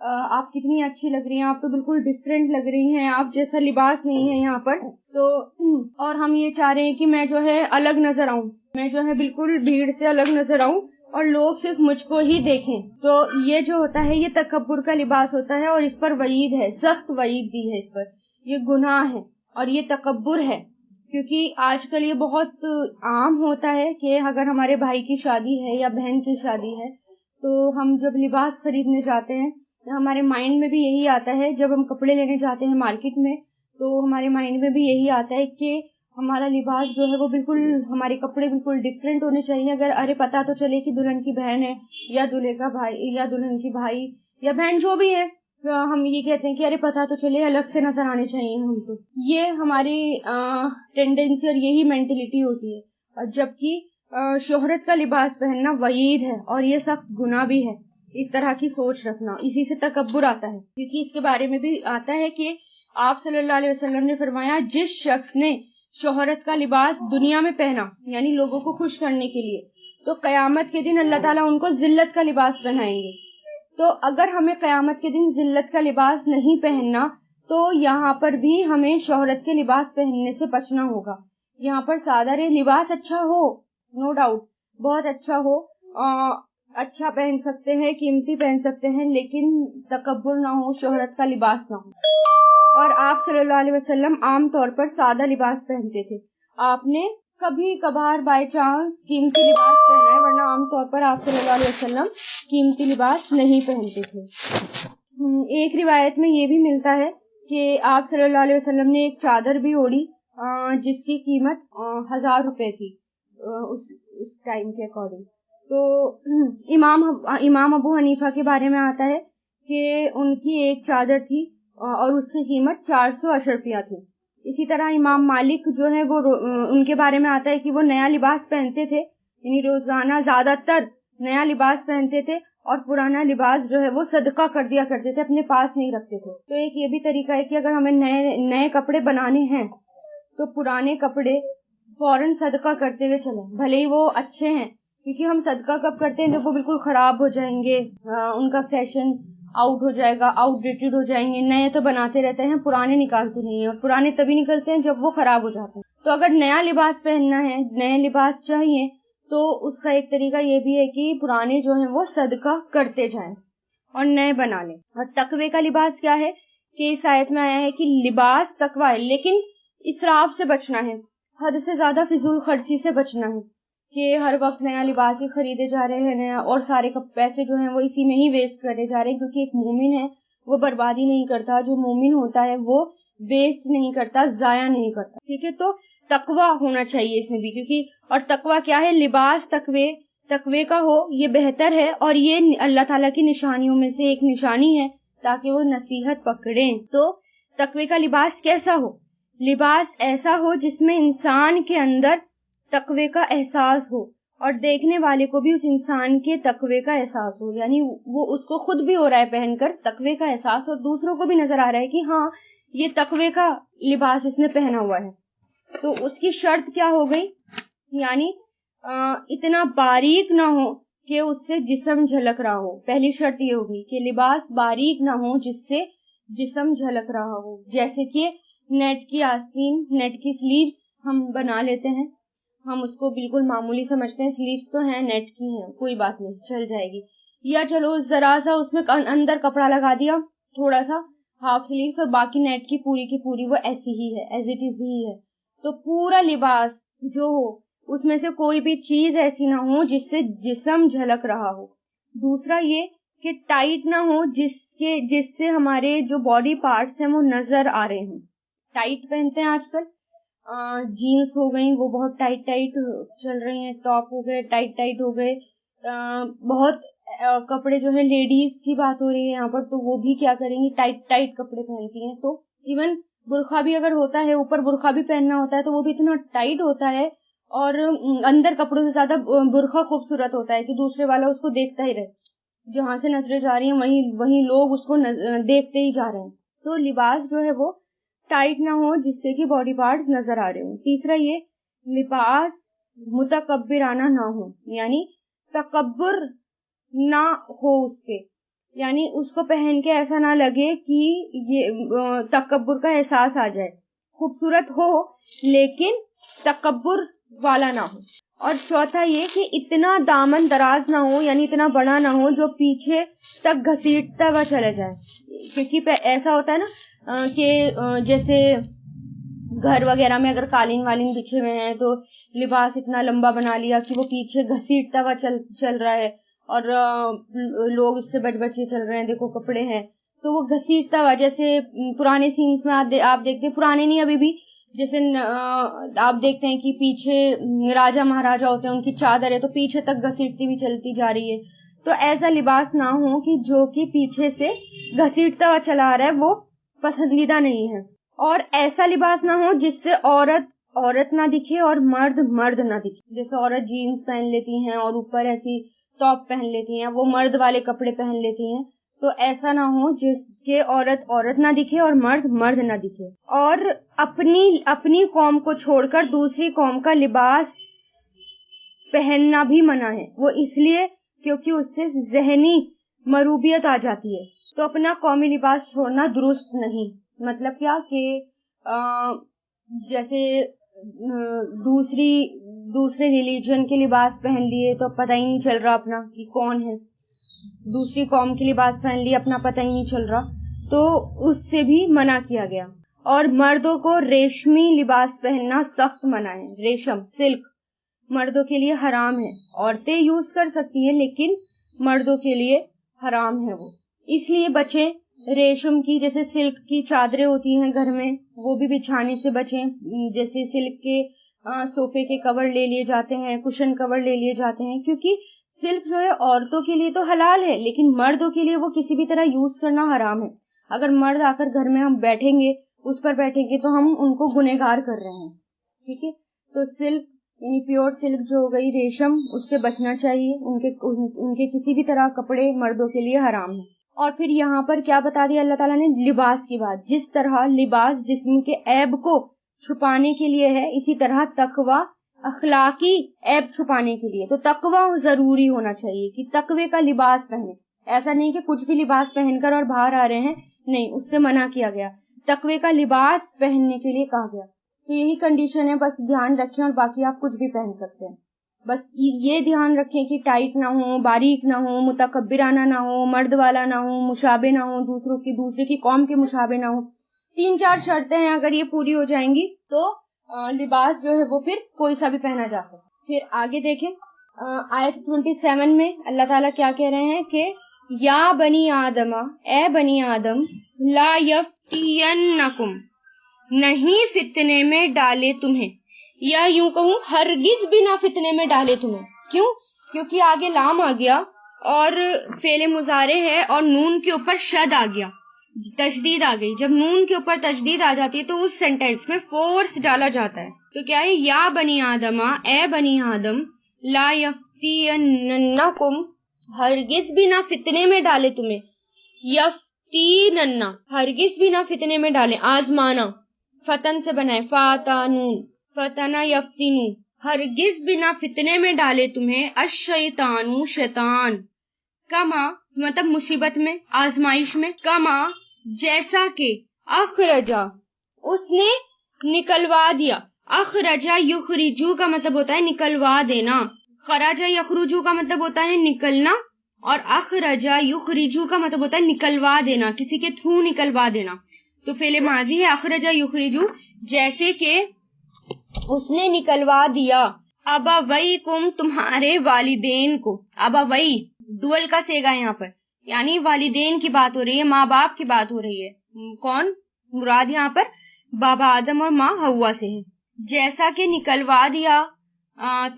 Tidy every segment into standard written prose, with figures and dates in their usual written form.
آپ کتنی اچھی لگ رہی ہیں، آپ تو بالکل ڈفرینٹ لگ رہی ہیں، آپ جیسا لباس نہیں ہے یہاں پر تو، اور ہم یہ چاہ رہے ہیں کہ میں جو ہے الگ نظر آؤں، میں جو ہے بالکل بھیڑ سے الگ نظر آؤں اور لوگ صرف مجھ کو ہی دیکھیں. تو یہ جو ہوتا ہے یہ تکبر کا لباس ہوتا ہے، اور اس پر وعید ہے، سخت وعید دی ہے اس پر. یہ گناہ ہے اور یہ تکبر ہے، کیونکہ آج کل یہ بہت عام ہوتا ہے کہ اگر ہمارے بھائی کی شادی ہے یا بہن کی شادی ہے تو ہم جب لباس خریدنے جاتے ہیں ہمارے مائنڈ میں بھی یہی آتا ہے، جب ہم کپڑے لینے جاتے ہیں مارکیٹ میں تو ہمارے مائنڈ میں بھی یہی آتا ہے کہ ہمارا لباس جو ہے وہ بالکل، ہمارے کپڑے بالکل ڈفرینٹ ہونے چاہیے. اگر پتا تو چلے کہ دلہن کی بہن ہے یا دلہے کا بھائی یا دلہن کی بھائی یا بہن جو بھی ہے، ہم یہ کہتے ہیں کہ پتا تو چلے، الگ سے نظر آنے چاہیے ہم تو. یہ ہماری ٹینڈنسی اور یہی مینٹلٹی ہوتی ہے. اور جبکہ شہرت کا لباس پہننا وعید ہے اور یہ سخت گناہ بھی ہے. اس طرح کی سوچ رکھنا، اسی سے تکبر آتا ہے، کیونکہ اس کے بارے میں بھی آتا ہے کہ آپ صلی اللہ علیہ وسلم نے فرمایا جس شخص نے شہرت کا لباس دنیا میں پہنا، یعنی لوگوں کو خوش کرنے کے لیے، تو قیامت کے دن اللہ تعالیٰ ان کو ذلت کا لباس پہنائیں گے. تو اگر ہمیں قیامت کے دن ذلت کا لباس نہیں پہننا تو یہاں پر بھی ہمیں شہرت کے لباس پہننے سے بچنا ہوگا. یہاں پر سادہ لباس اچھا ہو، نو ڈاؤٹ بہت اچھا ہو، اچھا پہن سکتے ہیں، قیمتی پہن سکتے ہیں، لیکن تکبر نہ ہو، شہرت کا لباس نہ ہو. اور آپ صلی اللہ علیہ وسلم عام طور پر سادہ لباس پہنتے تھے. آپ نے کبھی کبھار بائی چانس قیمتی لباس پہنا ہے، ورنہ عام طور پر آپ صلی اللہ علیہ وسلم قیمتی لباس نہیں پہنتے تھے. ایک روایت میں یہ بھی ملتا ہے کہ آپ صلی اللہ علیہ وسلم نے ایک چادر بھی اوڑھی جس کی قیمت 1000 روپے تھی اس ٹائم کے اکارڈنگ. تو امام ابو حنیفہ کے بارے میں آتا ہے کہ ان کی ایک چادر تھی اور اس کی قیمت 400 اشرفیہ تھی. اسی طرح امام مالک جو ہے وہ ان کے بارے میں آتا ہے کہ وہ نیا لباس پہنتے تھے، یعنی روزانہ زیادہ تر نیا لباس پہنتے تھے اور پرانا لباس جو ہے وہ صدقہ کر دیا کرتے تھے، اپنے پاس نہیں رکھتے تھے. تو ایک یہ بھی طریقہ ہے کہ اگر ہمیں نئے کپڑے بنانے ہیں تو پرانے کپڑے فوراً صدقہ کرتے ہوئے چلیں، بھلے ہی وہ اچھے ہیں، کیونکہ ہم صدقہ کب کرتے ہیں جب وہ بالکل خراب ہو جائیں گے، ان کا فیشن آؤٹ ہو جائے گا، آؤٹ ڈیٹڈ ہو جائیں گے. نئے تو بناتے رہتے ہیں، پرانے نکالتے نہیں ہیں، اور پرانے تبھی نکلتے ہیں جب وہ خراب ہو جاتے ہیں. تو اگر نیا لباس پہننا ہے، نئے لباس چاہیے، تو اس کا ایک طریقہ یہ بھی ہے کہ پرانے جو ہیں وہ صدقہ کرتے جائیں اور نئے بنا لیں. اور تقوی کا لباس کیا ہے کہ اس آیت میں آیا ہے کہ لباس تقوی ہے، لیکن اسراف سے بچنا ہے، حد سے زیادہ فضول خرچی سے بچنا ہے کہ ہر وقت نیا لباس ہی خریدے جا رہے ہیں نیا، اور سارے پیسے جو ہیں وہ اسی میں ہی ویسٹ کرے جا رہے ہیں. کیونکہ ایک مومن ہے وہ بربادی نہیں کرتا، جو مومن ہوتا ہے وہ ویسٹ نہیں کرتا، ضائع نہیں کرتا. ٹھیک ہے، تو تقوی ہونا چاہیے اس میں بھی، کیونکہ اور تقوی کیا ہے، لباس تقوی کا ہو یہ بہتر ہے، اور یہ اللہ تعالیٰ کی نشانیوں میں سے ایک نشانی ہے تاکہ وہ نصیحت پکڑیں. تو تقوی کا لباس کیسا ہو؟ لباس ایسا ہو جس میں انسان کے اندر تقوی کا احساس ہو اور دیکھنے والے کو بھی اس انسان کے تقوی کا احساس ہو، یعنی وہ اس کو خود بھی ہو رہا ہے پہن کر تقوی کا احساس، اور دوسروں کو بھی نظر آ رہا ہے کہ ہاں یہ تقوی کا لباس اس نے پہنا ہوا ہے. تو اس کی شرط کیا ہو گئی، یعنی اتنا باریک نہ ہو کہ اس سے جسم جھلک رہا ہو. پہلی شرط یہ ہوگی کہ لباس باریک نہ ہو جس سے جسم جھلک رہا ہو. جیسے کہ نیٹ کی آستین، نیٹ کی سلیوز ہم بنا لیتے ہیں، ہم اس کو بالکل معمولی سمجھتے ہیں، سلیوز تو ہیں نیٹ کی ہیں، کوئی بات نہیں چل جائے گی. یا چلو ذرا سا اس میں اندر کپڑا لگا دیا، تھوڑا سا ہاف سلیوز، اور باقی نیٹ کی پوری وہ ایسی ہی ہے، ایز اٹ از ہی ہے. تو پورا لباس جو ہو اس میں سے کوئی بھی چیز ایسی نہ ہو جس سے جسم جھلک رہا ہو. دوسرا یہ کہ ٹائٹ نہ ہو جس سے ہمارے جو باڈی پارٹس ہیں وہ نظر آ رہے ہیں. ٹائٹ پہنتے ہیں آج کل، جینس ہو گئی وہ بہت ٹائٹ چل رہی ہیں، ٹاپ ہو گئے ٹائٹ ہو گئے، بہت کپڑے جو ہے لیڈیز کی بات ہو رہی ہے یہاں پر، تو وہ بھی کیا کریں گی، ٹائٹ کپڑے پہنتی ہیں. تو ایون برقع بھی اگر ہوتا ہے، اوپر برقع بھی پہننا ہوتا ہے تو وہ بھی اتنا ٹائٹ ہوتا ہے، اور اندر کپڑوں سے زیادہ برقع خوبصورت ہوتا ہے کہ دوسرے والا اس کو دیکھتا ہی رہے، جہاں سے نظریں جا رہی ہیں وہیں لوگ اس کو دیکھتے ہی جا رہے ہیں. تو لباس جو ہے وہ ٹائٹ نہ ہو جس سے کہ باڈی پارٹس نظر آ رہے ہوں. تیسرا یہ لباس متکبرانہ نہ ہو، یعنی تکبر نہ ہو اس سے، یعنی اس کو پہن کے ایسا نہ لگے کہ یہ تکبر کا احساس آ جائے، خوبصورت ہو لیکن تکبر والا نہ ہو. اور چوتھا یہ کہ اتنا دامن دراز نہ ہو، یعنی اتنا بڑا نہ ہو جو پیچھے تک گھسیٹتا ہوا چلا جائے. کیونکہ ایسا ہوتا ہے نا کہ جیسے گھر وغیرہ میں اگر قالین والین بچھے ہوئے ہیں تو لباس اتنا لمبا بنا لیا کہ وہ پیچھے گھسیٹتا ہوا چل رہا ہے، اور لوگ اس سے بچ چل رہے ہیں، دیکھو کپڑے ہیں تو وہ گھسیٹتا ہوا. جیسے پرانے سینس میں آپ دیکھتے ہیں، پرانے نہیں ابھی بھی، جیسے آپ دیکھتے ہیں کہ پیچھے راجا مہاراجا ہوتے ہیں، ان کی چادر ہے تو پیچھے تک گھسیٹتی ہوئی چلتی جا رہی ہے. تو ایسا لباس نہ ہو کہ جو کہ پیچھے سے گھسیٹتا ہوا چلا رہا ہے، وہ پسندیدہ نہیں ہے. اور ایسا لباس نہ ہو جس سے عورت نہ دکھے اور مرد نہ دکھے. جیسے عورت جینز پہن لیتی ہیں اور اوپر ایسی ٹاپ پہن لیتی ہیں، وہ مرد والے کپڑے پہن لیتی ہیں، تو ایسا نہ ہو جس کے عورت نہ دکھے اور مرد نہ دکھے. اور اپنی قوم کو چھوڑ کر دوسری قوم کا لباس پہننا بھی منع ہے. وہ اس لیے کیونکہ اس سے ذہنی مروبیت آ جاتی ہے. تو اپنا قومی لباس چھوڑنا درست نہیں. مطلب کیا کہ جیسے دوسرے ریلیجن کے لباس پہن لیے تو پتہ ہی نہیں چل رہا اپنا کہ کون ہے، دوسری قوم کے لباس پہن لیے اپنا پتہ ہی نہیں چل رہا، تو اس سے بھی منع کیا گیا. اور مردوں کو ریشمی لباس پہننا سخت منع ہے. ریشم، سلک مردوں کے لیے حرام ہے. عورتیں یوز کر سکتی ہیں لیکن مردوں کے لیے حرام ہے وہ. اس لیے بچیں ریشم کی، جیسے سلک کی چادریں ہوتی ہیں گھر میں، وہ بھی بچھانے سے بچیں. جیسے سلک کے صوفے کے کور لے لیے جاتے ہیں، کشن کور لے لیے جاتے ہیں، کیونکہ سلک جو ہے عورتوں کے لیے تو حلال ہے لیکن مردوں کے لیے وہ کسی بھی طرح یوز کرنا حرام ہے. اگر مرد آ کر گھر میں ہم بیٹھیں گے، اس پر بیٹھیں گے تو ہم ان کو گنہگار کر رہے ہیں. ٹھیک ہے، تو سلک یعنی پیور سلک جو ہو گئی، ریشم، اس سے بچنا چاہیے. ان کے کسی بھی طرح کپڑے مردوں کے لیے حرام ہیں. اور پھر یہاں پر کیا بتا دیا اللہ تعالیٰ نے؟ لباس کی بات. جس طرح لباس جسم کے عیب کو چھپانے کے لیے ہے، اسی طرح تقوی اخلاقی عیب چھپانے کے لیے. تو تقوی ضروری ہونا چاہیے کہ تقوی کا لباس پہنے. ایسا نہیں کہ کچھ بھی لباس پہن کر اور باہر آ رہے ہیں، نہیں، اس سے منع کیا گیا. تقوی کا لباس پہننے کے لیے کہا گیا. تو یہی کنڈیشن ہے، بس دھیان رکھیں. اور باقی آپ کچھ بھی پہن سکتے ہیں، بس یہ دھیان رکھیں کہ ٹائٹ نہ ہو، باریک نہ ہو، متکبرانہ نہ ہو، مرد والا نہ ہو، مشابہ نہ ہو، دوسرے کی قوم کے مشابہ نہ ہو. 3-4 شرطیں ہیں، اگر یہ پوری ہو جائیں گی تو لباس جو ہے وہ پھر کوئی سا بھی پہنا جا سکتا. پھر آگے دیکھیں آیت 27 میں اللہ تعالیٰ کیا کہہ رہے ہیں کہ یا بنی آدم، اے بنی آدم، لا یفتینکم، نہیں فتنے میں ڈالے تمہیں، یا یوں کہوں ہرگز بھی نہ فتنے میں ڈالے تمہیں. کیوں؟ کیونکہ آگے لام آ گیا اور فعل مضارع ہے اور نون کے اوپر شد آ گیا، تشدید آ گئی. جب نون کے اوپر تشدید آ جاتی ہے تو اس سینٹینس میں فورس ڈالا جاتا ہے. تو کیا ہے؟ یا بنی آدم، اے بنی آدم، لا یفتینکم، ہرگز بھی نہ فتنے میں ڈالے تمہیں. یفتیننا، ہرگز بھی نہ فتنے میں ڈالے، آزمانا، فتن سے بنائے، فاتانون، فتنا یفتینو، ہرگز بھی نہ فتنے میں ڈالے تمہیں، الشیطان، شیطان، کما مطلب مصیبت میں، آزمائش میں، کما جیسا کہ، اخرجا اس نے نکلوا دیا، اخرجا یخرجو کا مطلب ہوتا ہے نکلوا دینا، خراجا یخرجو کا مطلب ہوتا ہے نکلنا، اور اخرجا یخرجو کا مطلب ہوتا ہے نکلوا دینا، کسی کے تھرو نکلوا دینا. تو فعل ماضی ہے اخرجا یخرجو، جیسے کہ اس نے نکلوا دیا، ابویکم، تمہارے والدین کو. ابوی ڈول کا سیگا یہاں پر، یعنی والدین کی بات ہو رہی ہے، ماں باپ کی بات ہو رہی ہے. کون مراد یہاں پر؟ بابا آدم اور ماں حوا سے ہے. جیسا کہ نکلوا دیا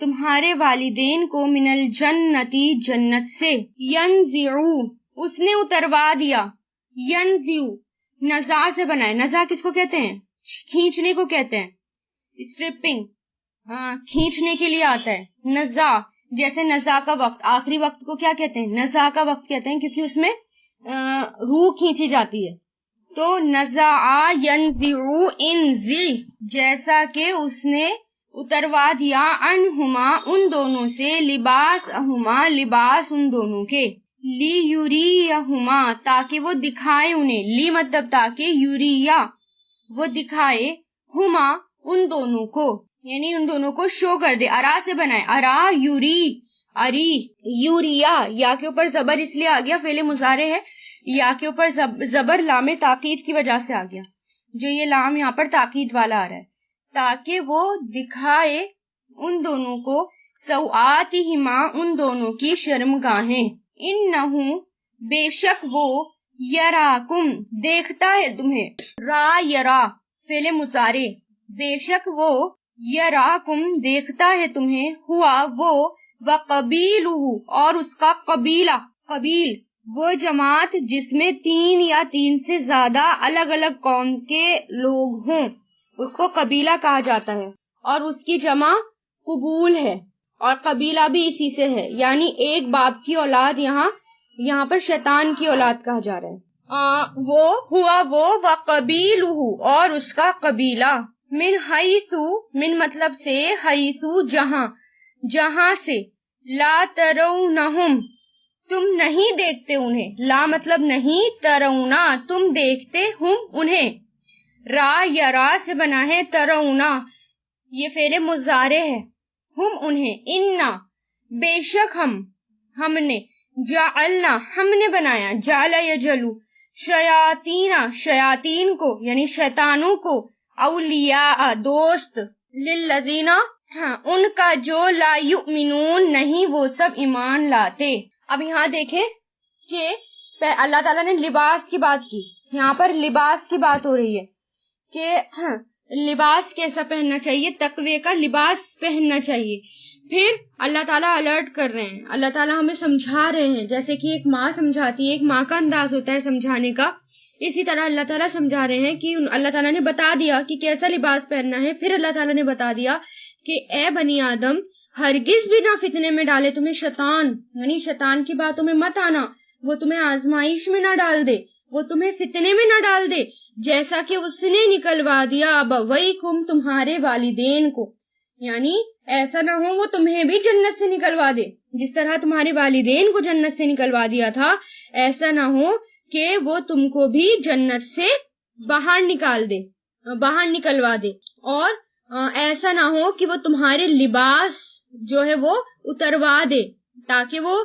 تمہارے والدین کو، من الجنتی، جنت سے، ینزعو اس نے اتروا دیا، ینزعو نزع سے بنائے. نزع کس کو کہتے ہیں؟ کھینچنے کو کہتے ہیں. اسٹرپنگ کھینچنے کے لیے آتا ہے. نزع جیسے نزع کا وقت، آخری وقت کو کیا کہتے ہیں؟ نزع کا وقت کہتے ہیں، کیونکہ اس میں روح کھینچی جاتی ہے. تو نزع ینزع، انزع جیسا کہ اس نے اتروا دیا، عنہما ان دونوں سے، لباس اہما لباس ان دونوں کے، لی یوریہما تاکہ وہ دکھائے انہیں، لی مطلب تاکہ، یوریا وہ دکھائے، ہما ان دونوں کو، یعنی ان دونوں کو شو کر دے، ارا سے بنائے، ارا یوری، اری یوریا، یا کے اوپر زبر اس لیے آ گیا، فعل مضارع ہے، یا کے اوپر زبر لام تاکید کی وجہ سے آ گیا، جو یہ لام یہاں پر تاکید والا آ رہا ہے، تاکہ وہ دکھائے ان دونوں کو، سوآتہما ان دونوں کی شرمگاہیں، انہو بے شک وہ، یراکم دیکھتا ہے تمہیں، را یرا فعل مضارع، بے شک وہ، یراکم دیکھتا ہے تمہیں، ہوا وہ، وقبیلہ اور اس کا قبیلہ، قبیل وہ جماعت جس میں 3 یا 3 سے زیادہ الگ الگ قوم کے لوگ ہوں، اس کو قبیلہ کہا جاتا ہے، اور اس کی جمع قبول ہے، اور قبیلہ بھی اسی سے ہے، یعنی ایک باپ کی اولاد یہاں پر شیطان کی اولاد کہا جا رہا ہے، وہ ہوا وہ، وقبیلہ اور اس کا قبیلہ، من حیثو من مطلب سے، حیثو جہاں سے، لا ترونہم تم نہیں دیکھتے انہیں، لا مطلب نہیں، ترونا تم دیکھتے، ہم انہیں، را یرا سے بنا ہے، ترونا یہ فعل مضارع ہے، ہم انہیں، انا بے شک ہم نے، جعلنا ہم نے بنایا، جعل یجلو شیاطین کو یعنی شیطانوں کو، اولیاء دوست، للذین ہاں ان کا جو لا یؤمنون نہیں وہ سب ایمان لاتے۔ اب یہاں دیکھیں کہ اللہ تعالیٰ نے لباس کی بات کی، یہاں پر لباس کی بات ہو رہی ہے کہ لباس کیسا پہننا چاہیے، تقوی کا لباس پہننا چاہیے، پھر اللہ تعالیٰ الرٹ کر رہے ہیں، اللہ تعالیٰ ہمیں سمجھا رہے ہیں، جیسے کہ ایک ماں سمجھاتی ہے، ایک ماں کا انداز ہوتا ہے سمجھانے کا، اسی طرح اللہ تعالیٰ سمجھا رہے ہیں کہ اللہ تعالیٰ نے بتا دیا کہ کیسا لباس پہننا ہے، پھر اللہ تعالیٰ نے بتا دیا کہ اے بنی آدم ہرگز بھی نہ فتنے میں ڈالے تمہیں شیطان، یعنی شیطان کی باتوں میں مت آنا، وہ تمہیں آزمائش میں نہ ڈال دے، وہ تمہیں فتنے میں نہ ڈال دے، جیسا کہ اس نے نکلوا دیا ابویکم تمہارے والدین کو، یعنی ایسا نہ ہو وہ تمہیں بھی جنت سے نکلوا دے، جس طرح تمہارے والدین کو جنت سے نکلوا دیا تھا، ایسا نہ ہو کہ وہ تم کو بھی جنت سے باہر نکلوا دے، اور ایسا نہ ہو کہ وہ تمہارے لباس جو ہے وہ اتروا دے، تاکہ وہ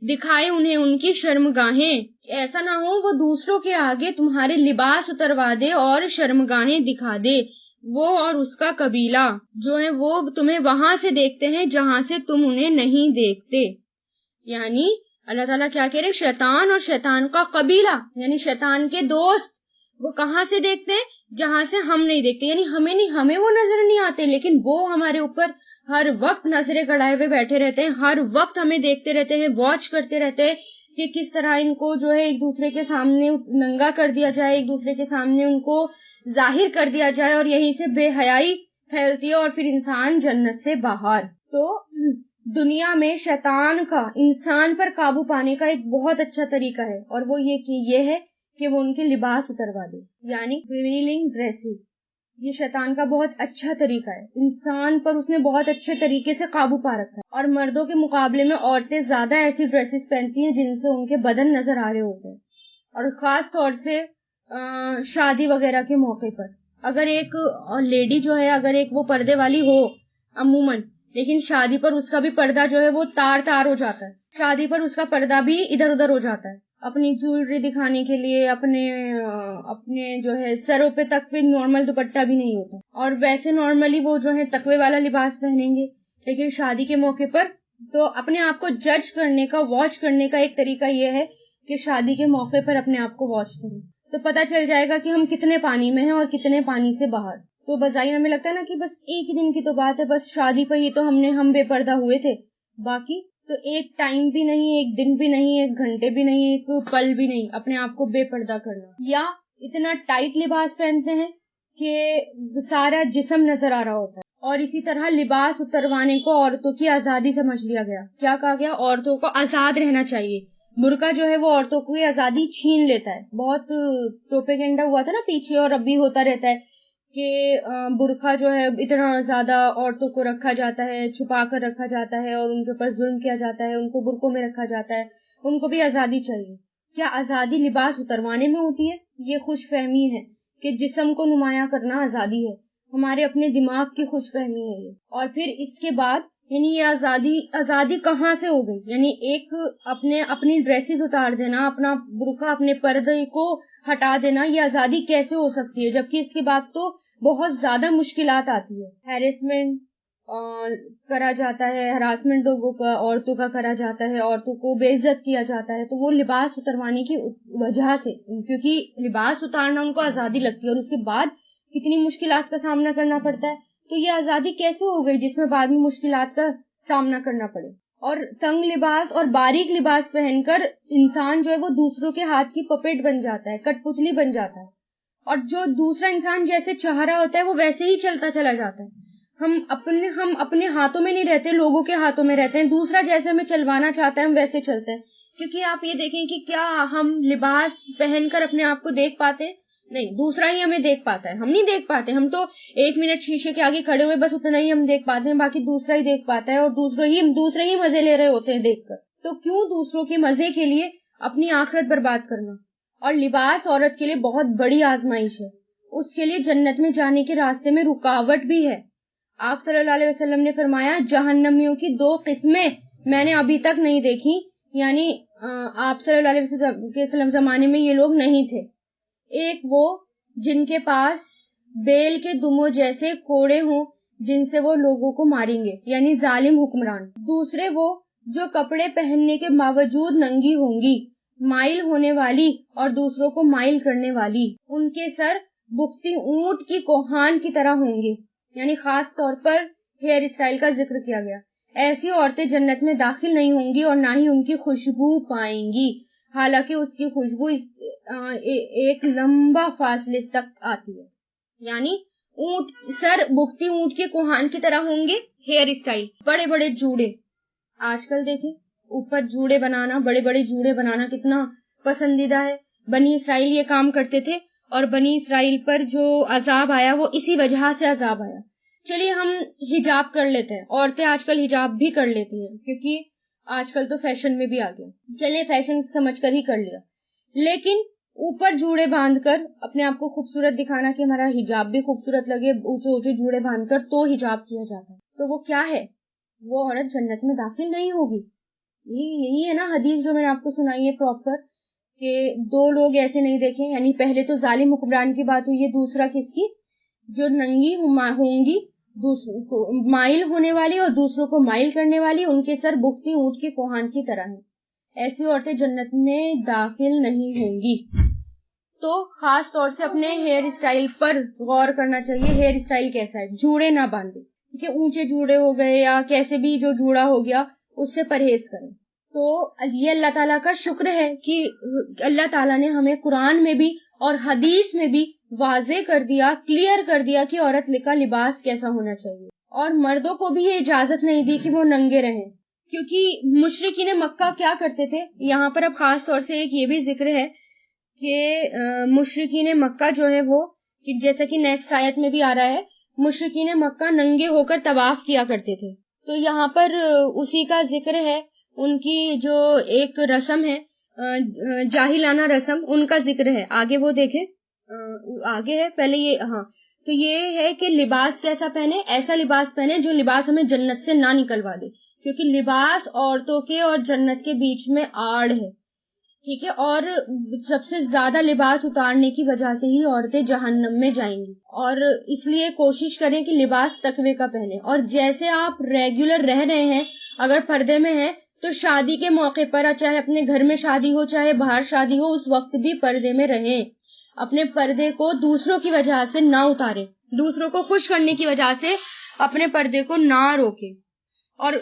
دکھائے انہیں ان کی شرمگاہیں، ایسا نہ ہو وہ دوسروں کے آگے تمہارے لباس اتروا دے اور شرمگاہیں دکھا دے، وہ اور اس کا قبیلہ جو ہے وہ تمہیں وہاں سے دیکھتے ہیں جہاں سے تم انہیں نہیں دیکھتے، یعنی اللہ تعالیٰ کیا کہہ رہے، شیطان اور شیطان کا قبیلہ یعنی شیطان کے دوست وہ کہاں سے دیکھتے ہیں، جہاں سے ہم نہیں دیکھتے، یعنی ہمیں وہ نظر نہیں آتے، لیکن وہ ہمارے اوپر ہر وقت نظریں گڑائے ہوئے بیٹھے رہتے ہیں، ہر وقت ہمیں دیکھتے رہتے ہیں، واچ کرتے رہتے ہیں کہ کس طرح ان کو جو ہے ایک دوسرے کے سامنے ننگا کر دیا جائے، ایک دوسرے کے سامنے ان کو ظاہر کر دیا جائے، اور یہیں سے بے حیائی پھیلتی ہے اور پھر انسان جنت سے باہر۔ تو دنیا میں شیطان کا انسان پر قابو پانے کا ایک بہت اچھا طریقہ ہے، اور وہ یہ ہے کہ وہ ان کے لباس اتروا دے، یعنی ریویلنگ ڈریسز، یہ شیطان کا بہت اچھا طریقہ ہے، انسان پر اس نے بہت اچھے طریقے سے قابو پا رکھا ہے، اور مردوں کے مقابلے میں عورتیں زیادہ ایسی ڈریسز پہنتی ہیں جن سے ان کے بدن نظر آ رہے ہوتے ہیں، اور خاص طور سے شادی وغیرہ کے موقع پر اگر ایک لیڈی جو ہے اگر ایک وہ پردے والی ہو عموماً، لیکن شادی پر اس کا بھی پردہ جو ہے وہ تار ہو جاتا ہے، شادی پر اس کا پردہ بھی ادھر ادھر ہو جاتا ہے، اپنی جویلری دکھانے کے لیے اپنے جو ہے سروں پہ تک پہ نارمل دوپٹہ بھی نہیں ہوتا، اور ویسے نارملی وہ جو ہے تقوی والا لباس پہنیں گے، لیکن شادی کے موقع پر تو اپنے آپ کو جج کرنے کا، واچ کرنے کا ایک طریقہ یہ ہے کہ شادی کے موقع پر اپنے آپ کو واچ کریں، تو پتہ چل جائے گا کہ ہم کتنے پانی میں ہیں اور کتنے پانی سے باہر۔ تو بظاہر ہمیں لگتا ہے نا کہ بس ایک ہی دن کی تو بات ہے، بس شادی پہ ہی تو ہم بے پردہ ہوئے تھے، باقی تو ایک ٹائم بھی نہیں، ایک دن بھی نہیں، ایک گھنٹے بھی نہیں، ایک پل بھی نہیں اپنے آپ کو بے پردہ کرنا، یا اتنا ٹائٹ لباس پہنتے ہیں کہ سارا جسم نظر آ رہا ہوتا ہے۔ اور اسی طرح لباس اتروانے کو عورتوں کی آزادی سمجھ لیا گیا، کیا کہا گیا، عورتوں کو آزاد رہنا چاہیے، برقع جو ہے وہ عورتوں کو آزادی چھین لیتا ہے، بہت پروپیگنڈا ہوا تھا نا پیچھے، اور اب بھی ہوتا رہتا ہے کہ برقع جو ہے اتنا زیادہ عورتوں کو رکھا جاتا ہے، چھپا کر رکھا جاتا ہے اور ان کے اوپر ظلم کیا جاتا ہے، ان کو برقعوں میں رکھا جاتا ہے، ان کو بھی آزادی چاہیے. کیا آزادی لباس اتروانے میں ہوتی ہے؟ یہ خوش فہمی ہے کہ جسم کو نمایاں کرنا آزادی ہے، ہمارے اپنے دماغ کی خوش فہمی ہے یہ. اور پھر اس کے بعد یعنی یہ آزادی کہاں سے ہو گئی؟ یعنی ایک اپنی ڈریسز اتار دینا، اپنا برقع، اپنے پردے کو ہٹا دینا، یہ آزادی کیسے ہو سکتی ہے؟ جبکہ اس کے بعد تو بہت زیادہ مشکلات آتی ہے. ہیرسمنٹ کرا جاتا ہے، ہراسمنٹ لوگوں کا، عورتوں کا کرا جاتا ہے، عورتوں کو بے عزت کیا جاتا ہے، تو وہ لباس اتروانے کی وجہ سے، کیونکہ لباس اتارنا ان کو آزادی لگتی ہے اور اس کے بعد کتنی مشکلات کا سامنا کرنا پڑتا ہے. تو یہ آزادی کیسے ہو گئی جس میں بعد میں مشکلات کا سامنا کرنا پڑے؟ اور تنگ لباس اور باریک لباس پہن کر انسان جو ہے وہ دوسروں کے ہاتھ کی پپیٹ بن جاتا ہے، کٹ پتلی بن جاتا ہے، اور جو دوسرا انسان جیسے چاہ رہا ہوتا ہے وہ ویسے ہی چلتا چلا جاتا ہے. ہم اپنے ہاتھوں میں نہیں رہتے، لوگوں کے ہاتھوں میں رہتے ہیں. دوسرا جیسے ہمیں چلوانا چاہتا ہے ہم ویسے چلتے ہیں. کیونکہ آپ یہ دیکھیں کہ کیا ہم لباس پہن کر اپنے آپ کو دیکھ پاتے؟ نہیں، دوسرا ہی ہمیں دیکھ پاتا ہے، ہم نہیں دیکھ پاتے. ہم تو 1 منٹ شیشے کے آگے کھڑے ہوئے بس اتنا ہی ہم دیکھ پاتے ہیں، باقی دوسرا ہی دیکھ پاتا ہے، اور دوسرے ہی مزے لے رہے ہوتے ہیں دیکھ کر. تو کیوں دوسروں کے مزے کے لیے اپنی آخرت برباد کرنا؟ اور لباس عورت کے لیے بہت بڑی آزمائش ہے، اس کے لیے جنت میں جانے کے راستے میں رکاوٹ بھی ہے. آپ صلی اللہ علیہ وسلم نے فرمایا جہنمیوں کی 2 قسمیں میں نے ابھی تک نہیں دیکھی، یعنی آپ صلی اللہ علیہ وسلم زمانے میں یہ لوگ نہیں تھے. ایک وہ جن کے پاس بیل کے دموں جیسے کوڑے ہوں جن سے وہ لوگوں کو ماریں گے، یعنی ظالم حکمران. دوسرے وہ جو کپڑے پہننے کے باوجود ننگی ہوں گی، مائل ہونے والی اور دوسروں کو مائل کرنے والی. ان کے سر بختی اونٹ کی کوہان کی طرح ہوں گے، یعنی خاص طور پر ہیئر اسٹائل کا ذکر کیا گیا. ایسی عورتیں جنت میں داخل نہیں ہوں گی اور نہ ہی ان کی خوشبو پائیں گی، حالانکہ اس کی خوشبو ایک لمبا فاصلے تک آتی ہے. یعنی سر بکتی اونٹ کے کوہان کی طرح ہوں گے. ہیئر اسٹائل، بڑے بڑے جوڑے. آج کل دیکھیں اوپر جوڑے بنانا، بڑے بڑے جوڑے بنانا کتنا پسندیدہ ہے. بنی اسرائیل یہ کام کرتے تھے اور بنی اسرائیل پر جو عذاب آیا وہ اسی وجہ سے عذاب آیا. چلیے ہم حجاب کر لیتے ہیں، عورتیں آج کل حجاب بھی کر لیتی ہیں کیونکہ آج کل تو فیشن میں بھی آ گیا. چلیے فیشن سمجھ کر ہی کر لیا، لیکن اوپر جوڑے باندھ کر اپنے آپ کو خوبصورت دکھانا کہ ہمارا حجاب بھی خوبصورت لگے، اونچے اونچے جوڑے باندھ کر تو حجاب کیا جاتا ہے. تو وہ کیا ہے؟ وہ عورت جنت میں داخل نہیں ہوگی. یہی ہے نا حدیث جو میں نے آپ کو سنائی ہے پراپر، کہ 2 لوگ ایسے نہیں دیکھیں. یعنی پہلے تو ظالم حکمران کی بات ہوئی ہے، دوسرا کس کی؟ جو ننگی ہوں گی، دوسروں کو مائل ہونے والی اور دوسروں کو مائل کرنے والی، ان کے سر بختی اونٹ کے کوہان کی طرح ہیں. ایسی عورتیں جنت میں داخل نہیں ہوں گی. تو خاص طور سے اپنے ہیئر اسٹائل پر غور کرنا چاہیے. ہیئر اسٹائل کیسا ہے؟ جوڑے نہ باندھے، کہ اونچے جوڑے ہو گئے یا کیسے بھی جو جوڑا ہو گیا اس سے پرہیز کریں. تو یہ اللہ تعالیٰ کا شکر ہے کہ اللہ تعالیٰ نے ہمیں قرآن میں بھی اور حدیث میں بھی واضح کر دیا، کلیئر کر دیا کہ عورت کا لباس کیسا ہونا چاہیے. اور مردوں کو بھی یہ اجازت نہیں دی کہ وہ ننگے رہیں، کیونکہ مشرکین مکہ کیا کرتے تھے. یہاں پر اب خاص طور سے ایک یہ بھی ذکر ہے کہ مشرکین مکہ جو ہے وہ، جیسا کہ نیکسٹ آیت میں بھی آ رہا ہے، مشرکین مکہ ننگے ہو کر طواف کیا کرتے تھے. تو یہاں پر اسی کا ذکر ہے، ان کی جو ایک رسم ہے جاہلانہ رسم، ان کا ذکر ہے. آگے وہ دیکھیں، آگے ہے پہلے یہ، ہاں تو یہ ہے کہ لباس کیسا پہنے؟ ایسا لباس پہنے جو لباس ہمیں جنت سے نہ نکلوا دے، کیونکہ لباس عورتوں کے اور جنت کے بیچ میں آڑ ہے. ٹھیک ہے، اور سب سے زیادہ لباس اتارنے کی وجہ سے ہی عورتیں جہنم میں جائیں گی. اور اس لیے کوشش کریں کہ لباس تقوی کا پہنے. اور جیسے آپ ریگولر رہ رہے ہیں، اگر پردے میں ہیں تو شادی کے موقع پر، چاہے اپنے گھر میں شادی ہو چاہے باہر شادی ہو، اس وقت بھی پردے میں رہیں. اپنے پردے کو دوسروں کی وجہ سے نہ اتاریں، دوسروں کو خوش کرنے کی وجہ سے اپنے پردے کو نہ روکیں. اور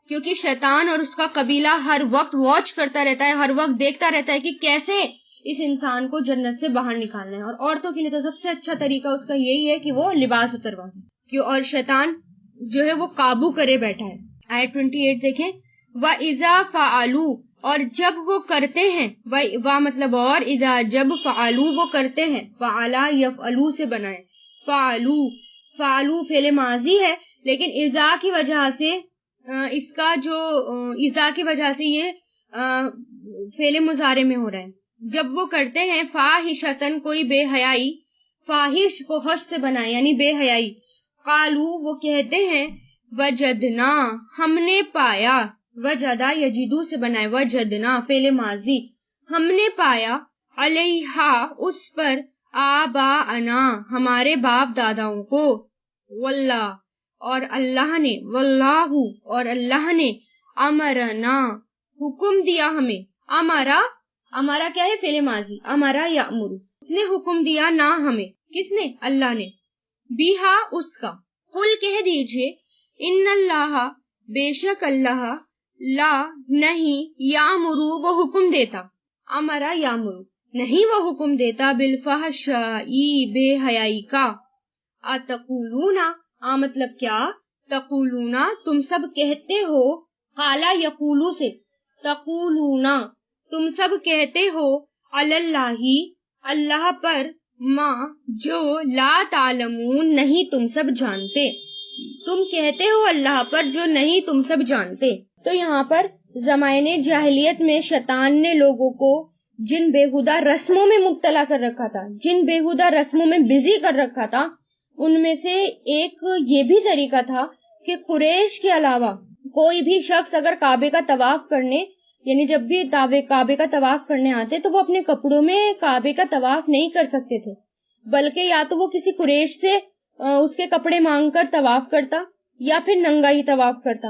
کیونکہ شیطان اور اس کا قبیلہ ہر وقت واچ کرتا رہتا ہے، ہر وقت دیکھتا رہتا ہے کہ کیسے اس انسان کو جنت سے باہر نکالنا ہے. اور عورتوں کے لیے تو سب سے اچھا طریقہ اس کا یہی ہے کہ وہ لباس اتروا دیں، اور شیطان جو ہے وہ قابو کرے بیٹھا ہے. آیت 28 دیکھیں، وَإِذَا فَعَلُوا، اور جب وہ کرتے ہیں، وا مطلب اور، اذا جب فعلوا وہ کرتے ہیں، فعلا یفعلوا سے بنائے، فعلو فعل ماضی ہے، لیکن اذا کی وجہ سے اس کا جو اذا کی وجہ سے یہ فعل مضارع میں ہو رہا ہے. جب وہ کرتے ہیں فاحشتن کوئی بے حیائی، فاحش فحش سے بنا یعنی بے حیائی، قالو وہ کہتے ہیں وجدنا ہم نے پایا، وجدا یجدو سے بنائے، وجدنا فعل ماضی ہم نے پایا، علیہا اس پر، آباءنا ہمارے باپ داداؤں کو، واللہ اور اللہ نے، واللہ اور اللہ نے، امرنا حکم دیا ہمیں، امارا کیا ہے فعل ماضی، امارا یامر اس نے حکم دیا نہ ہمیں، کس نے؟ اللہ نے، بیہا اس کا، قل کہہ دیجئے ان اللہ بے شک اللہ، لا نہیں، یامرو وہ حکم دیتا، امرا یامرو نہیں وہ حکم دیتا، بالفحشائی بے حیائی کا، اتقولونا مطلب کیا؟ تقولونا تم سب کہتے ہو، قالا یقولو سے، تقولونا تم سب کہتے ہو، علی اللہ اللہ پر، ما جو، لا تعلمون نہیں تم سب جانتے، تم کہتے ہو اللہ پر جو نہیں تم سب جانتے. تو یہاں پر زمانے جاہلیت میں شیطان نے لوگوں کو جن بےہودہ رسموں میں مبتلا کر رکھا تھا، جن بےہودہ رسموں میں بزی کر رکھا تھا، ان میں سے ایک یہ بھی طریقہ تھا کہ قریش کے علاوہ کوئی بھی شخص اگر کعبے کا طواف کرنے، یعنی جب بھی کعبے کا طواف کرنے آتے تو وہ اپنے کپڑوں میں کعبے کا طواف نہیں کر سکتے تھے، بلکہ یا تو وہ کسی قریش سے اس کے کپڑے مانگ کر طواف کرتا یا پھر ننگا ہی طواف کرتا.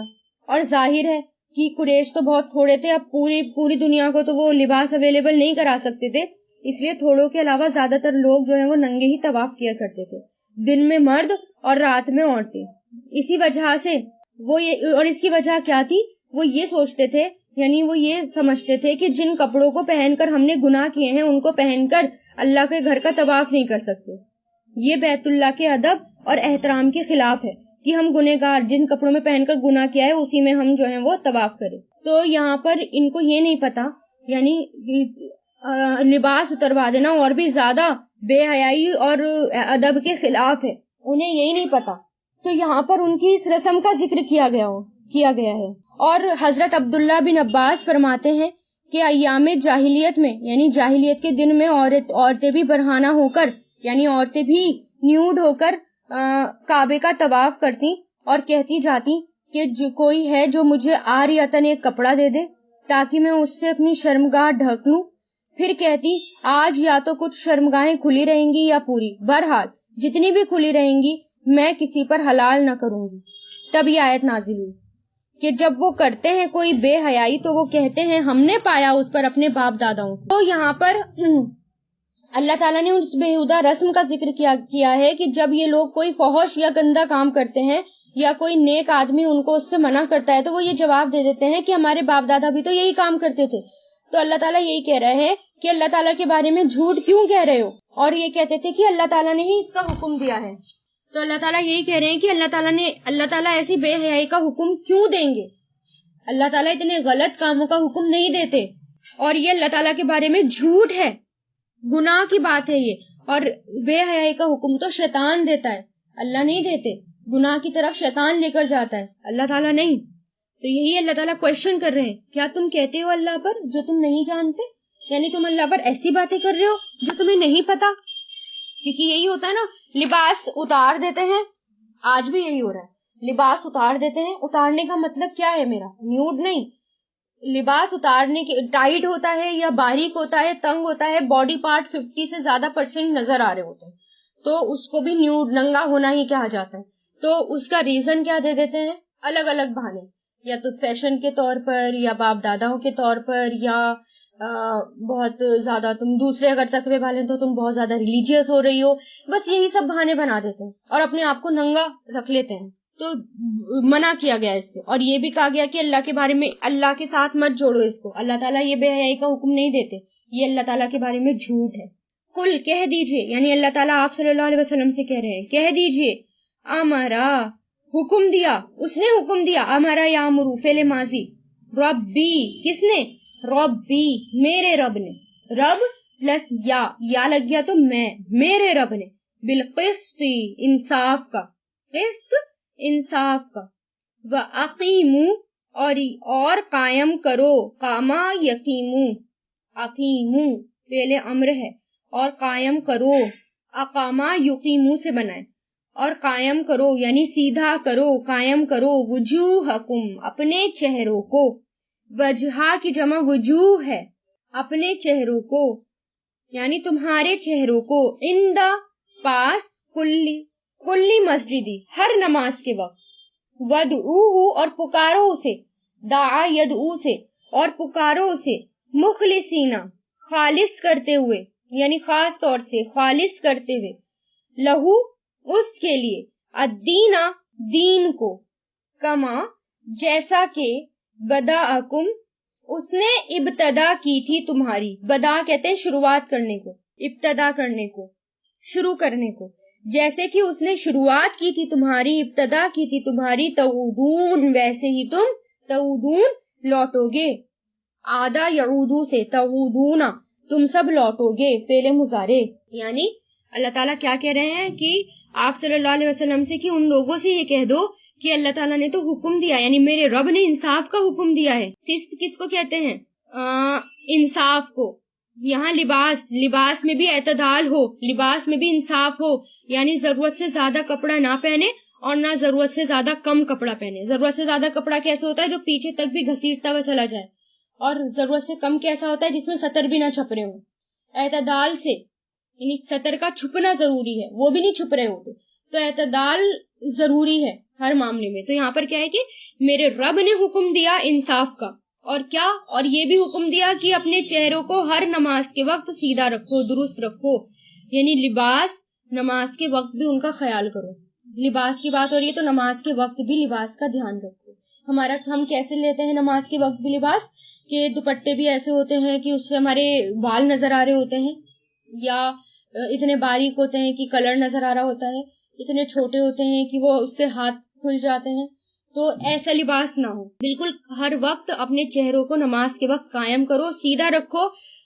اور ظاہر ہے کہ قریش تو بہت تھوڑے تھے، اب پوری دنیا کو تو وہ لباس اویلیبل نہیں کرا سکتے تھے، اس لیے تھوڑوں کے علاوہ زیادہ تر لوگ جو ہیں وہ ننگے ہی طواف کیا کرتے تھے، دن میں مرد اور رات میں عورتیں. اسی وجہ سے وہ اور اس کی وجہ کیا تھی؟ وہ یہ سوچتے تھے، یعنی وہ یہ سمجھتے تھے کہ جن کپڑوں کو پہن کر ہم نے گناہ کیے ہیں ان کو پہن کر اللہ کے گھر کا طواف نہیں کر سکتے. یہ بیت اللہ کے ادب اور احترام کے خلاف ہے کہ ہم گنہگار جن کپڑوں میں پہن کر گناہ کیا ہے اسی میں ہم جو ہیں وہ طواف کریں. تو یہاں پر ان کو یہ نہیں پتا، یعنی لباس اتروا دینا اور بھی زیادہ بے حیائی اور ادب کے خلاف ہے، انہیں یہی نہیں پتا. تو یہاں پر ان کی اس رسم کا ذکر کیا گیا ہے. اور حضرت عبداللہ بن عباس فرماتے ہیں کہ ایام جاہلیت میں، یعنی جاہلیت کے دن میں عورتیں بھی برہنہ ہو کر، یعنی عورتیں بھی نیوڈ ہو کر کعبے کا طواف کرتی اور کہتی جاتی کہ کوئی ہے جو مجھے عاریتن ایک کپڑا دے دے تاکہ میں اس سے اپنی شرمگاہ ڈھک لوں. پھر کہتی آج یا تو کچھ شرمگاہیں کھلی رہیں گی یا پوری، بہرحال جتنی بھی کھلی رہیں گی میں کسی پر حلال نہ کروں گی. تب یہ آیت نازل ہوئی کہ جب وہ کرتے ہیں کوئی بے حیائی تو وہ کہتے ہیں ہم نے پایا اس پر اپنے باپ داداؤں. تو یہاں پر اللہ تعالیٰ نے اس بےہودہ رسم کا ذکر کیا ہے کہ جب یہ لوگ کوئی فحش یا گندا کام کرتے ہیں یا کوئی نیک آدمی ان کو اس سے منع کرتا ہے تو وہ یہ جواب دے دیتے ہیں کہ ہمارے باپ دادا بھی تو یہی کام کرتے تھے. تو اللہ تعالیٰ یہی کہہ رہے ہیں کہ اللہ تعالیٰ کے بارے میں جھوٹ کیوں کہہ رہے ہو، اور یہ کہتے تھے کہ اللہ تعالیٰ نے ہی اس کا حکم دیا ہے. تو اللہ تعالیٰ یہی کہہ رہے ہیں کہ اللہ تعالیٰ ایسی بے حیائی کا حکم کیوں دیں گے، اللہ تعالیٰ اتنے غلط کاموں کا حکم نہیں دیتے، اور یہ اللہ تعالیٰ کے بارے میں جھوٹ ہے، گناہ کی بات ہے یہ. اور بے حیائی کا حکم تو شیطان دیتا ہے، اللہ نہیں دیتے. گناہ کی طرف شیطان لے کر جاتا ہے، اللہ تعالیٰ نہیں. تو یہی اللہ تعالیٰ کویشچن کر رہے ہیں، کیا تم کہتے ہو اللہ پر جو تم نہیں جانتے، یعنی تم اللہ پر ایسی باتیں کر رہے ہو جو تمہیں نہیں پتا. کیونکہ یہی ہوتا ہے نا، لباس اتار دیتے ہیں، آج بھی یہی ہو رہا ہے، لباس اتار دیتے ہیں. اتارنے کا مطلب کیا ہے میرا؟ نیوڈ نہیں. لباس اتارنے کے ٹائٹ ہوتا ہے یا باریک ہوتا ہے، تنگ ہوتا ہے، باڈی پارٹ 50 سے زیادہ % نظر آ رہے ہوتے ہیں تو اس کو بھی نیوڈ ننگا ہونا ہی کہا جاتا ہے. تو اس کا ریزن کیا دے دیتے ہیں؟ الگ الگ بہانے، یا تو فیشن کے طور پر، یا باپ داداؤں کے طور پر، یا بہت زیادہ تم دوسرے اگر تقوی والے تو تم بہت زیادہ ریلیجیس ہو رہی ہو، بس یہی سب بہانے بنا دیتے ہیں اور اپنے آپ کو ننگا رکھ لیتے ہیں. تو منع کیا گیا اس سے، اور یہ بھی کہا گیا کہ اللہ کے بارے میں اللہ کے ساتھ مت جوڑو اس کو. اللہ تعالیٰ یہ بے حیائی کا حکم نہیں دیتے، یہ اللہ تعالیٰ کے بارے میں جھوٹ ہے. قل کہہ دیجئے، یعنی اللہ تعالیٰ آپ صلی اللہ علیہ وسلم سے کہہ رہے ہیں، کہہ دیجئے امرا حکم دیا، اس نے حکم دیا، امرا یامرو فعل ماضی، ربی کس نے؟ ربی میرے رب نے، رب پلس یا لگ گیا تو میں، میرے رب نے، بالقسط انصاف کا، قسط انصاف کا، وَأَقِیمُوا اور قائم کرو، قاما یقیمو، اقیمو فعل امر ہے، اور قائم کرو، اقاما یقیمو سے بنائے، اور قائم کرو یعنی سیدھا کرو، قائم کرو، وجوہکم اپنے چہروں کو، وجہا کی جمع وجوہ ہے، اپنے چہروں کو یعنی تمہارے چہروں کو، اندا پاس، کلی مسجدی ہر نماز کے وقت، ودعوہ اور پکارو اسے، دعا یدعو سے اور پکارو اسے، مخلصینا خالص کرتے ہوئے یعنی خاص طور سے خالص کرتے ہوئے، لہو اس کے لیے، الدینہ دین کو، کما جیسا کہ بداکم اس نے ابتدا کی تھی تمہاری، بدا کہتے ہیں شروعات کرنے کو، ابتدا کرنے کو، شروع کرنے کو، جیسے کہ اس نے شروعات کی تھی تمہاری، ابتدا کی تھی تمہاری، تعودون ویسے ہی تم تعودون لوٹو گے، عادہ یعودو سے، تعودون تم سب لوٹو گے، فعل مضارع، یعنی اللہ تعالیٰ کیا کہہ رہے ہیں کہ آپ صلی اللہ علیہ وسلم سے کہ ان لوگوں سے یہ کہہ دو کہ اللہ تعالیٰ نے تو حکم دیا، یعنی میرے رب نے انصاف کا حکم دیا ہے۔ کس کو کہتے ہیں؟ انصاف کو۔ یہاں لباس میں بھی اعتدال ہو، لباس میں بھی انصاف ہو، یعنی ضرورت سے زیادہ کپڑا نہ پہنے اور نہ ضرورت سے زیادہ کم کپڑا پہنے۔ ضرورت سے زیادہ کپڑا کیسے ہوتا ہے؟ جو پیچھے تک بھی گھسیٹتا ہوا چلا جائے، اور ضرورت سے کم کیسا ہوتا ہے؟ جس میں سطر بھی نہ چھپ رہے ہوں۔ اعتدال سے یعنی سطر کا چھپنا ضروری ہے، وہ بھی نہیں چھپ رہے ہوتے، تو اعتدال ضروری ہے ہر معاملے میں۔ تو یہاں پر کیا ہے کہ میرے رب نے حکم دیا انصاف کا، اور کیا، اور یہ بھی حکم دیا کہ اپنے چہروں کو ہر نماز کے وقت سیدھا رکھو، درست رکھو، یعنی لباس نماز کے وقت بھی ان کا خیال کرو۔ لباس کی بات ہو رہی ہے تو نماز کے وقت بھی لباس کا دھیان رکھو۔ ہم کیسے لیتے ہیں نماز کے وقت بھی لباس، کہ دوپٹے بھی ایسے ہوتے ہیں کہ اس سے ہمارے بال نظر آ رہے ہوتے ہیں، یا اتنے باریک ہوتے ہیں کہ کلر نظر آ رہا ہوتا ہے، اتنے چھوٹے ہوتے ہیں کہ وہ اس سے ہاتھ کھل جاتے ہیں، تو ایسا لباس نہ ہو۔ بالکل ہر وقت اپنے چہروں کو نماز کے وقت قائم کرو، سیدھا رکھو،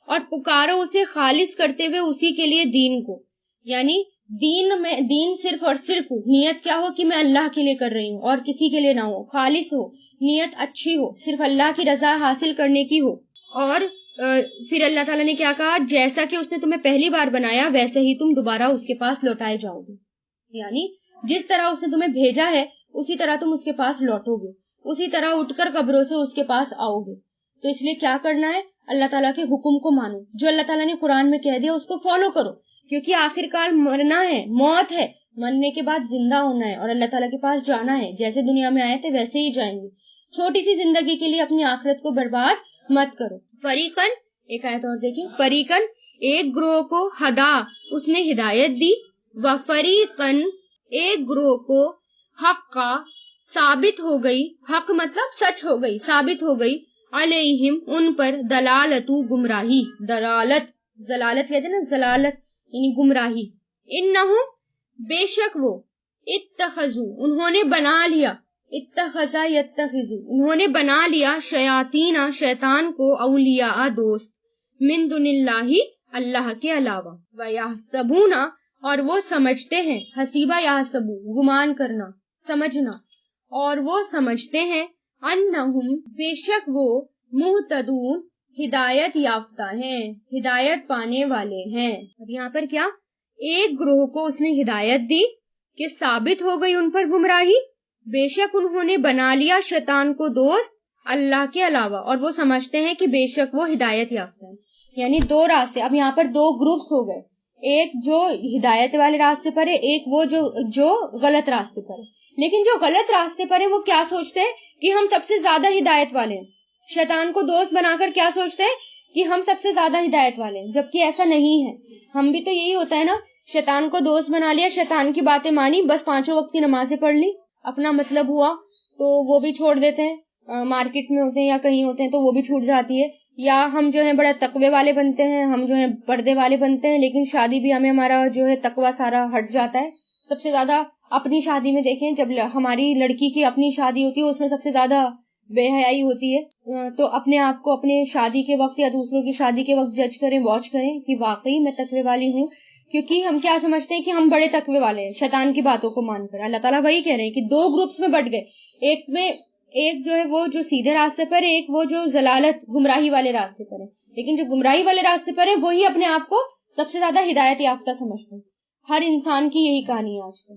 اور پکارو اسے خالص کرتے ہوئے اسی کے لیے دین کو، یعنی دین صرف اور صرف نیت کیا ہو کہ میں اللہ کے لیے کر رہی ہوں اور کسی کے لیے نہ ہو، خالص ہو، نیت اچھی ہو، صرف اللہ کی رضا حاصل کرنے کی ہو۔ اور پھر اللہ تعالیٰ نے کیا کہا؟ جیسا کہ اس نے تمہیں پہلی بار بنایا ویسے ہی تم دوبارہ اس کے پاس لوٹائے جاؤ گے، یعنی جس طرح اس نے تمہیں بھیجا ہے اسی طرح تم اس کے پاس لوٹو گے، اسی طرح اٹھ کر قبروں سے اس کے پاس آؤ گے۔ تو اس لیے کیا کرنا ہے؟ اللہ تعالیٰ کے حکم کو مانو، جو اللہ تعالیٰ نے قرآن میں کہہ دیا اس کو فالو کرو، کیونکہ آخر کار مرنا ہے، موت ہے، مرنے کے بعد زندہ ہونا ہے اور اللہ تعالیٰ کے پاس جانا ہے۔ جیسے دنیا میں آئے تھے ویسے ہی جائیں گے۔ چھوٹی سی زندگی کے لیے اپنی آخرت کو برباد مت کرو۔ فریقاً، ایک آیت اور دیکھیں، فریقاً ایک گروہ کو، ہدا اس نے ہدایت دی، وفریقاً ایک گروہ کو، حقا ثابت ہو گئی، حق مطلب سچ ہو گئی، ثابت ہو گئی، علیہم ان پر، دلالتو گمراہی، ضلالت کہتے ہیں نا، ضلالت یعنی گمراہی، انہم بے شک وہ، اتخذو انہوں نے بنا لیا، اتخذا یتخذو انہوں نے بنا لیا، شیاطین شیطان کو، اولیاء دوست، من دون اللہ اللہ کے علاوہ، ویحسبون اور وہ سمجھتے ہیں، حسیبہ یحسبو گمان کرنا، سمجھنا، اور وہ سمجھتے ہیں، انہم بے شک وہ، مہتدون ہدایت یافتہ ہیں، ہدایت پانے والے ہیں۔ اب یہاں پر کیا؟ ایک گروہ کو اس نے ہدایت دی کہ ثابت ہو گئی ان پر گمراہی، بے شک انہوں نے بنا لیا شیطان کو دوست اللہ کے علاوہ، اور وہ سمجھتے ہیں کہ بے شک وہ ہدایت یافتہ ہے۔ یعنی دو راستے، اب یہاں پر دو گروپس ہو گئے، ایک جو ہدایت والے راستے پر ہے، ایک وہ جو غلط راستے پر ہے۔ لیکن جو غلط راستے پر ہے وہ کیا سوچتے ہیں کہ ہم سب سے زیادہ ہدایت والے ہیں، شیطان کو دوست بنا کر کیا سوچتے ہیں کہ ہم سب سے زیادہ ہدایت والے ہیں، جبکہ ایسا نہیں ہے۔ ہم بھی تو یہی ہوتا ہے نا، شیطان کو دوست بنا لیا، شیطان کی باتیں مانی، بس 5 وقت کی نمازیں پڑھ لی، اپنا مطلب ہوا تو وہ بھی چھوڑ دیتے ہیں، مارکیٹ میں ہوتے ہیں یا کہیں ہوتے ہیں تو وہ بھی چھوٹ جاتی ہے، یا ہم جو ہیں بڑا تقوی والے بنتے ہیں، ہم جو ہیں پردے والے بنتے ہیں، لیکن شادی بھی ہمیں ہمارا جو ہے تقوی سارا ہٹ جاتا ہے۔ سب سے زیادہ اپنی شادی میں دیکھیں، جب ہماری لڑکی کی اپنی شادی ہوتی ہے اس میں سب سے زیادہ بے حیائی ہوتی ہے تو اپنے آپ کو اپنے شادی کے وقت یا دوسروں کی شادی کے وقت جج کریں، واچ کریں کہ واقعی میں تقوی والی ہوں، کیونکہ ہم کیا سمجھتے ہیں کہ ہم بڑے تقوی والے ہیں شیطان کی باتوں کو مان کر۔ اللہ تعالیٰ وہی کہہ رہے ہیں کہ دو گروپس میں بٹ گئے، ایک جو ہے وہ جو سیدھے راستے پر ہے، ایک وہ جو ضلالت گمراہی والے راستے پر ہے، لیکن جو گمراہی والے راستے پر ہے وہی اپنے آپ کو سب سے زیادہ ہدایت یافتہ سمجھتے ہیں۔ ہر انسان کی یہی کہانی ہے آج کل۔